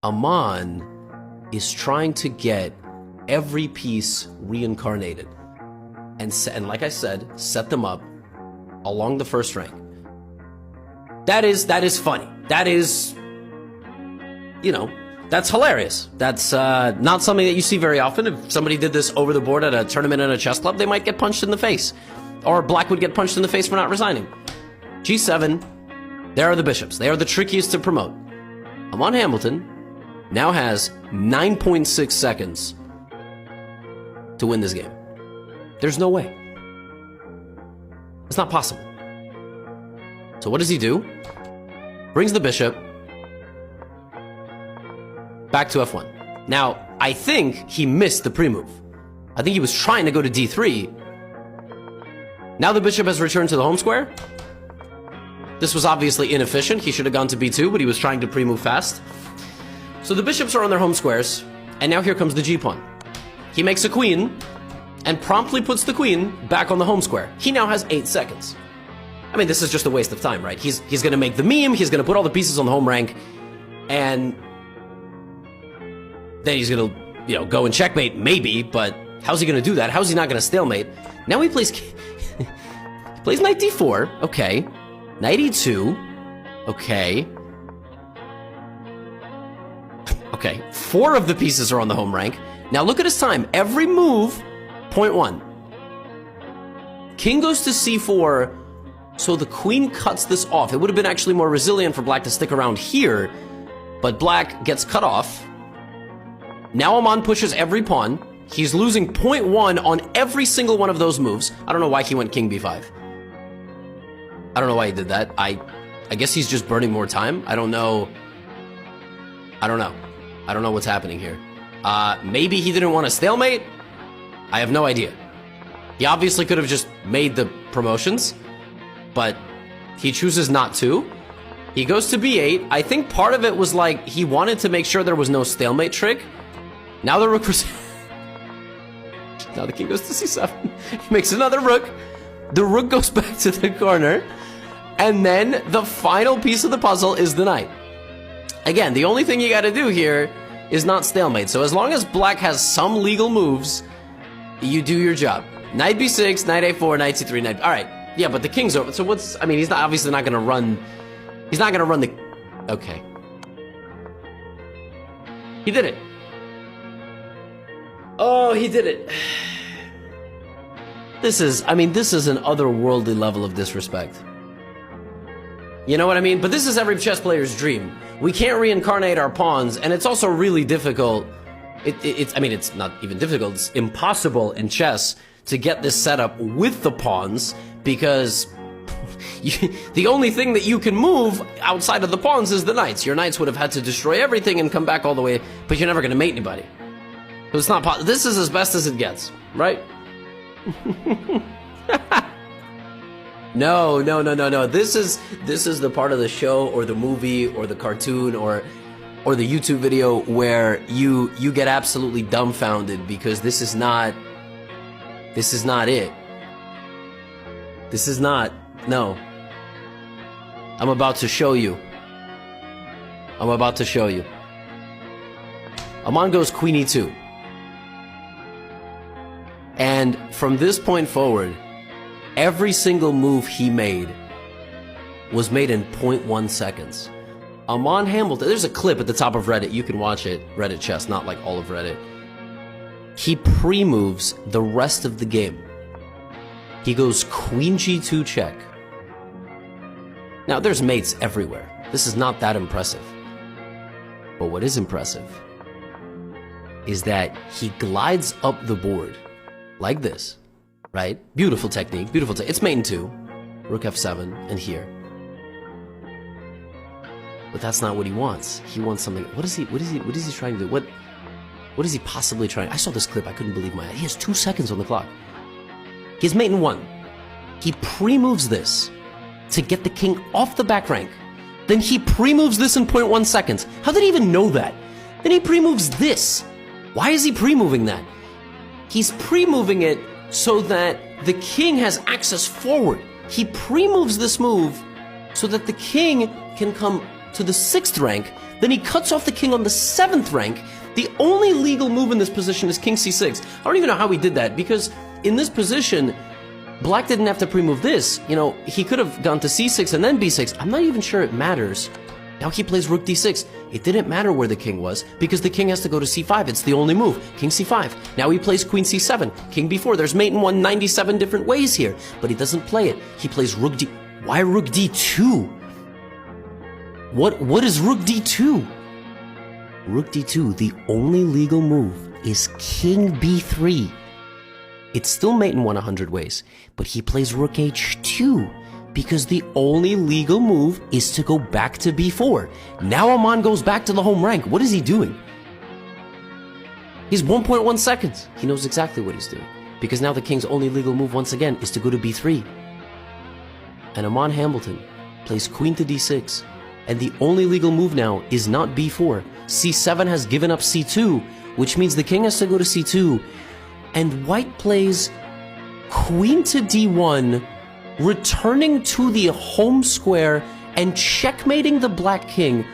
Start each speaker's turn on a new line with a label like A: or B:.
A: Aman is trying to get every piece reincarnated. And like I said, set them up along the first rank. That is funny. That is, you know, that's hilarious. That's not something that you see very often. If somebody did this over the board at a tournament at a chess club, they might get punched in the face. Or Black would get punched in the face for not resigning. G7, there are the bishops. They are the trickiest to promote. Aman Hambleton now has 9.6 seconds to win this game. There's no way. It's not possible. So what does he do? Brings the bishop back to f1. Now, I think he missed the pre-move. I think he was trying to go to d3. Now the bishop has returned to the home square. This was obviously inefficient. He should have gone to b2, but he was trying to pre-move fast. So the bishops are on their home squares, and now here comes the g-pawn. He makes a queen, and promptly puts the queen back on the home square. He now has 8 seconds. I mean, this is just a waste of time, right? He's going to make the meme, he's going to put all the pieces on the home rank, and then he's going to, you know, go and checkmate, maybe, but how's he going to do that? How's he not going to stalemate? Now he plays... he plays knight d4, okay. Knight e2, okay. Okay, 4 of the pieces are on the home rank. Now look at his time. Every move, 0.1. King goes to c4, so the queen cuts this off. It would have been actually more resilient for Black to stick around here, but Black gets cut off. Now Aman pushes every pawn. He's losing 0.1 on every single one of those moves. I don't know why he went king b5. I don't know why he did that. I guess he's just burning more time. I don't know. I don't know what's happening here. Maybe he didn't want to stalemate? I have no idea. He obviously could have just made the promotions, but he chooses not to. He goes to b8. I think part of it was like he wanted to make sure there was no stalemate trick. Now the rook was... Now the king goes to c7. He makes another rook. The rook goes back to the corner. And then the final piece of the puzzle is the knight. Again, the only thing you got to do here is not stalemate. So as long as Black has some legal moves, you do your job. Knight b6, knight a4, knight c3, knight... All right. Yeah, but the king's over. So what's... I mean, he's not obviously not going to run... He's not going to run the... Okay. He did it. Oh, he did it. This is... I mean, this is an otherworldly level of disrespect. You know what I mean? But this is every chess player's dream. We can't reincarnate our pawns, and it's also really difficult. I mean, it's not even difficult. It's impossible in chess to get this set up with the pawns, because the only thing that you can move outside of the pawns is the knights. Your knights would have had to destroy everything and come back all the way, but you're never going to mate anybody. So it's not this is as best as it gets, right? No. This is the part of the show or the movie or the cartoon or the YouTube video where you get absolutely dumbfounded, because this is not it. This is not. No. I'm about to show you. Aman goes queen e2. And from this point forward, every single move he made was made in 0.1 seconds. Aman Hambleton, there's a clip at the top of Reddit. You can watch it, Reddit Chess, not like all of Reddit. He pre-moves the rest of the game. He goes queen g2 check. Now, there's mates everywhere. This is not that impressive. But what is impressive is that he glides up the board like this, right? Beautiful technique, it's mate in 2, rook f7, and here. But that's not what he wants. He wants something. What is he trying to do? What is he possibly trying? I saw this clip, I couldn't believe my eyes. He has 2 seconds on the clock. He has mate in 1. He pre-moves this to get the king off the back rank. Then he pre-moves this in 0.1 seconds. How did he even know that? Then he pre-moves this. Why is he pre-moving that? He's pre-moving it so that the king has access forward. He pre-moves this move so that the king can come to the 6th rank, Then he cuts off the king on the 7th rank. The only legal move in this position is king c6. I don't even know how he did that, because in this position, black didn't have to pre-move this. You know, he could have gone to c6 and then b6. I'm not even sure it matters. Now he plays rook d6. It didn't matter where the king was, because the king has to go to c5. It's the only move. King c5. Now he plays queen c7. King b4. There's mate in 197 different ways here, but he doesn't play it. He plays rook d... Why rook d2? What is rook d2? Rook d2, the only legal move is king b3. It's still mate in 100 ways, but he plays rook h2 because the only legal move is to go back to b4. Now Aman goes back to the home rank. What is he doing? He's 1.1 seconds. He knows exactly what he's doing, because now the king's only legal move once again is to go to b3. And Aman Hambleton plays queen to d6, and the only legal move now is not b4. c7 has given up c2, which means the king has to go to c2, and white plays queen to d1, returning to the home square and checkmating the black king